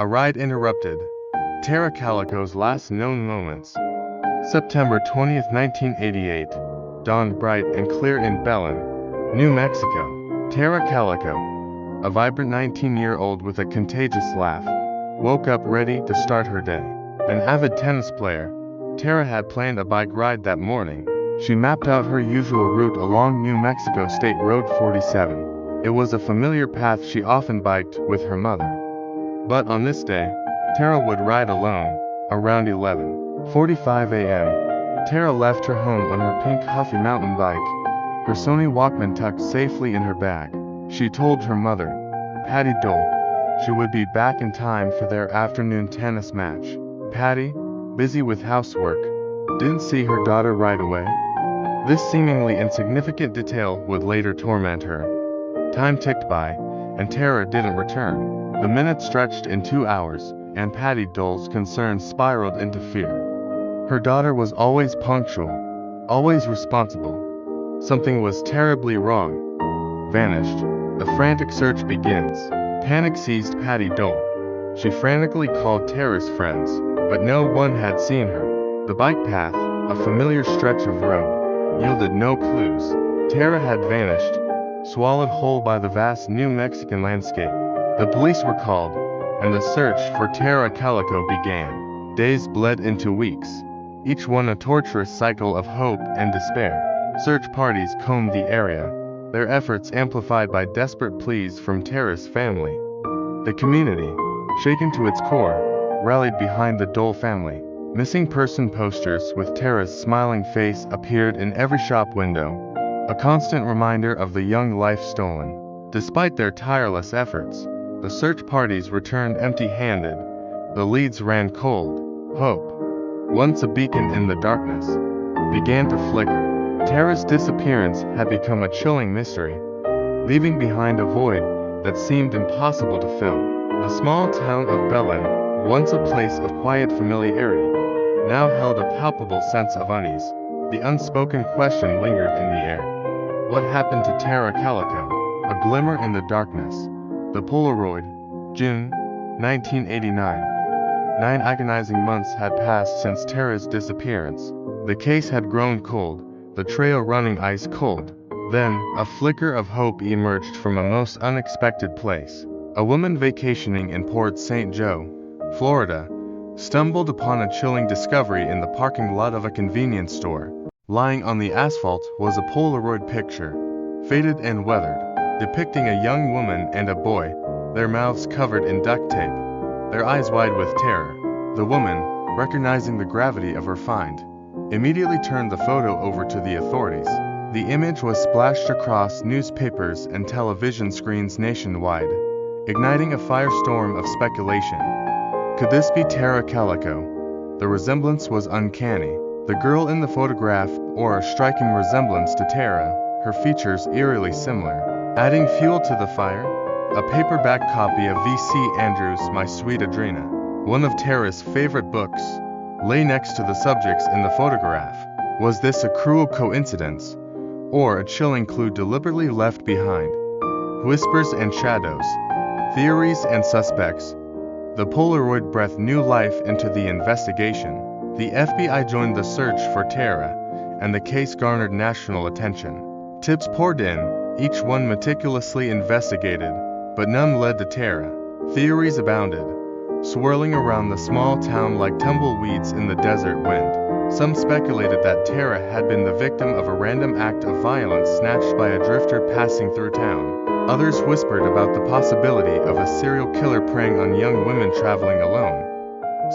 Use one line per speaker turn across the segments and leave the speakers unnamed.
A ride interrupted. Tara Calico's last known moments. September 20th, 1988. Dawned bright and clear in Belen, New Mexico. Tara Calico, a vibrant 19-year-old with a contagious laugh, woke up ready to start her day. An avid tennis player, Tara had planned a bike ride that morning. She mapped out her usual route along New Mexico State Road 47. It was a familiar path she often biked with her mother. But on this day, Tara would ride alone. Around 11:45 a.m., Tara left her home on her pink Huffy mountain bike, her Sony Walkman tucked safely in her bag. She told her mother, Patty Dole, she would be back in time for their afternoon tennis match. Patty, busy with housework, didn't see her daughter right away. This seemingly insignificant detail would later torment her. Time ticked by, and Tara didn't return. The minutes stretched in 2 hours, and Patty Dole's concerns spiraled into fear. Her daughter was always punctual, always responsible. Something was terribly wrong. Vanished. A frantic search begins. Panic seized Patty Dole. She frantically called Tara's friends, but no one had seen her. The bike path, a familiar stretch of road, yielded no clues. Tara had vanished, swallowed whole by the vast New Mexican landscape. The police were called, and the search for Tara Calico began. Days bled into weeks, each one a torturous cycle of hope and despair. Search parties combed the area, their efforts amplified by desperate pleas from Tara's family. The community, shaken to its core, rallied behind the Dole family. Missing person posters with Tara's smiling face appeared in every shop window, a constant reminder of the young life stolen. Despite their tireless efforts, the search parties returned empty-handed. The leads ran cold. Hope, once a beacon in the darkness, began to flicker. Tara's disappearance had become a chilling mystery, leaving behind a void that seemed impossible to fill. The small town of Belen, once a place of quiet familiarity, now held a palpable sense of unease. The unspoken question lingered in the air. What happened to Tara Calico? A glimmer in the darkness. The Polaroid, June 1989. 9 agonizing months had passed since Tara's disappearance. The case had grown cold, the trail running ice cold. Then, a flicker of hope emerged from a most unexpected place. A woman vacationing in Port St. Joe, Florida, stumbled upon a chilling discovery in the parking lot of a convenience store. Lying on the asphalt was a Polaroid picture, faded and weathered, depicting a young woman and a boy, their mouths covered in duct tape, their eyes wide with terror. The woman, recognizing the gravity of her find, immediately turned the photo over to the authorities. The image was splashed across newspapers and television screens nationwide, igniting a firestorm of speculation. Could this be Tara Calico? The resemblance was uncanny. The girl in the photograph bore a striking resemblance to Tara, her features eerily similar. Adding fuel to the fire, a paperback copy of V.C. Andrews' My Sweet Adrena, one of Tara's favorite books, lay next to the subjects in the photograph. Was this a cruel coincidence, or a chilling clue deliberately left behind? Whispers and shadows, theories and suspects. The Polaroid breathed new life into the investigation. The FBI joined the search for Tara, and the case garnered national attention. Tips poured in, each one meticulously investigated, but none led to Tara. Theories abounded, swirling around the small town like tumbleweeds in the desert wind. Some speculated that Tara had been the victim of a random act of violence snatched by a drifter passing through town. Others whispered about the possibility of a serial killer preying on young women traveling alone.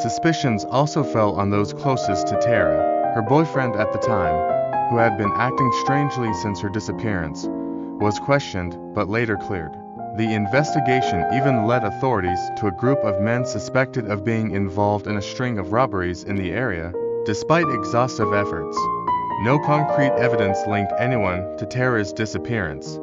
Suspicions also fell on those closest to Tara. Her boyfriend at the time, who had been acting strangely since her disappearance, was questioned but later cleared. The investigation even led authorities to a group of men suspected of being involved in a string of robberies in the area. Despite exhaustive efforts, no concrete evidence linked anyone to Tara's disappearance.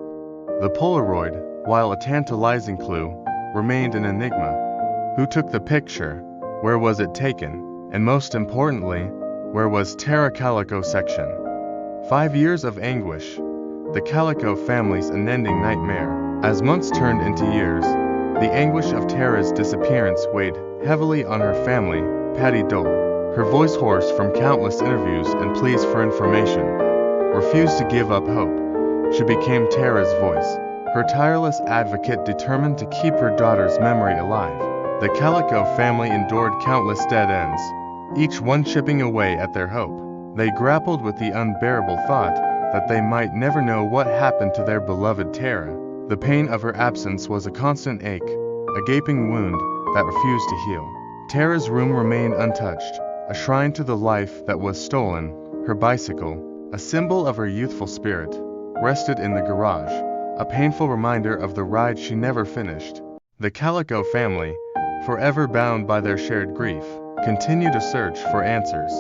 The Polaroid, while a tantalizing clue, remained an enigma. Who took the picture? Where was it taken? And most importantly, where was Tara Calico section? 5 years of anguish. The Calico family's unending nightmare. As months turned into years, The anguish of Tara's disappearance weighed heavily on her family, Patty Dole. Her voice hoarse from countless interviews and pleas for information, refused to give up hope. She became Tara's voice, her tireless advocate determined to keep her daughter's memory alive. The Calico family endured countless dead ends, each one chipping away at their hope. They grappled with the unbearable thought that they might never know what happened to their beloved Tara. The pain of her absence was a constant ache, a gaping wound that refused to heal. Tara's room remained untouched, a shrine to the life that was stolen. Her bicycle, a symbol of her youthful spirit, rested in the garage, a painful reminder of the ride she never finished. The Calico family, forever bound by their shared grief, continued to search for answers,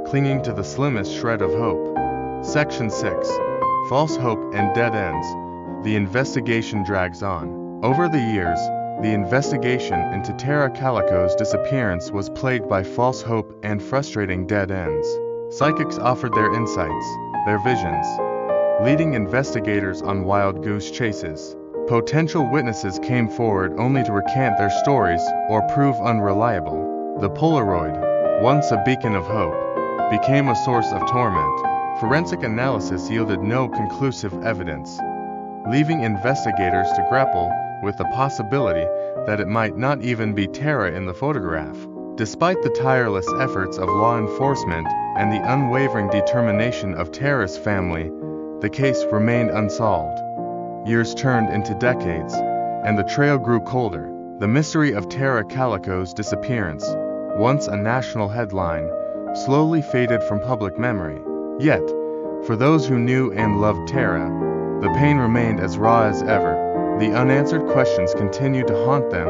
clinging to the slimmest shred of hope. Section 6. False Hope and Dead Ends. The investigation drags on. Over the years, the investigation into Tara Calico's disappearance was plagued by false hope and frustrating dead ends. Psychics offered their insights, their visions, leading investigators on wild goose chases. Potential witnesses came forward only to recant their stories or prove unreliable. The Polaroid, once a beacon of hope, became a source of torment. Forensic analysis yielded no conclusive evidence, leaving investigators to grapple with the possibility that it might not even be Tara in the photograph. Despite the tireless efforts of law enforcement and the unwavering determination of Tara's family, the case remained unsolved. Years turned into decades, and the trail grew colder. The mystery of Tara Calico's disappearance, once a national headline, slowly faded from public memory. Yet, for those who knew and loved Tara, the pain remained as raw as ever. The unanswered questions continued to haunt them,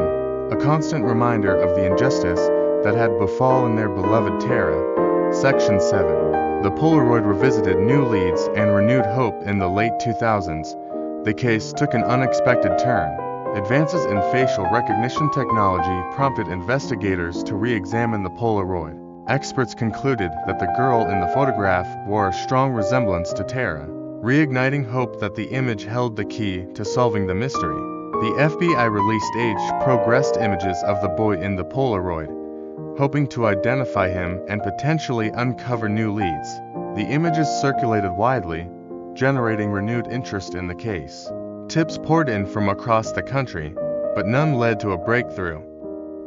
a constant reminder of the injustice that had befallen their beloved Tara. Section 7. The Polaroid revisited new leads and renewed hope in the late 2000s. The case took an unexpected turn. Advances in facial recognition technology prompted investigators to re-examine the Polaroid. Experts concluded that the girl in the photograph bore a strong resemblance to Tara, reigniting hope that the image held the key to solving the mystery. The FBI released age-progressed images of the boy in the Polaroid, hoping to identify him and potentially uncover new leads. The images circulated widely, generating renewed interest in the case. Tips poured in from across the country, but none led to a breakthrough.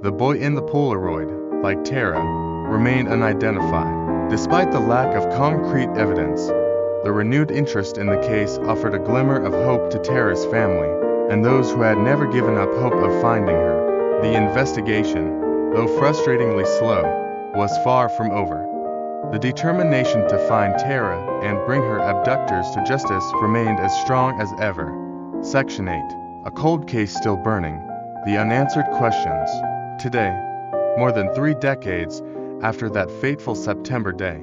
The boy in the Polaroid, like Tara, remained unidentified. Despite the lack of concrete evidence, the renewed interest in the case offered a glimmer of hope to Tara's family, and those who had never given up hope of finding her. The investigation, though frustratingly slow, was far from over. The determination to find Tara and bring her abductors to justice remained as strong as ever. Section 8. A cold case still burning. The unanswered questions. Today, more than 3 decades after that fateful September day,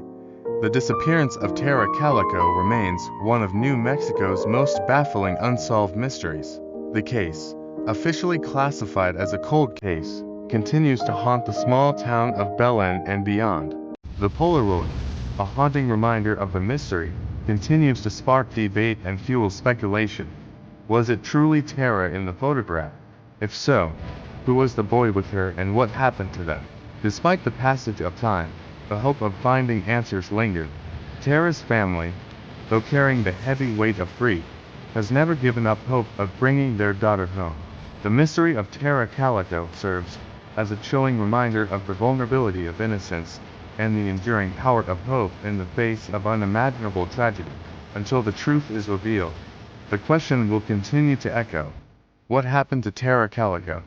the disappearance of Tara Calico remains one of New Mexico's most baffling unsolved mysteries. The case, officially classified as a cold case, continues to haunt the small town of Belen and beyond. The Polaroid, a haunting reminder of the mystery, continues to spark debate and fuel speculation. Was it truly Tara in the photograph? If so, who was the boy with her and what happened to them? Despite the passage of time, the hope of finding answers lingered. Tara's family, though carrying the heavy weight of grief, has never given up hope of bringing their daughter home. The mystery of Tara Calico serves as a chilling reminder of the vulnerability of innocence and the enduring power of hope in the face of unimaginable tragedy. Until the truth is revealed, the question will continue to echo. What happened to Tara Calico?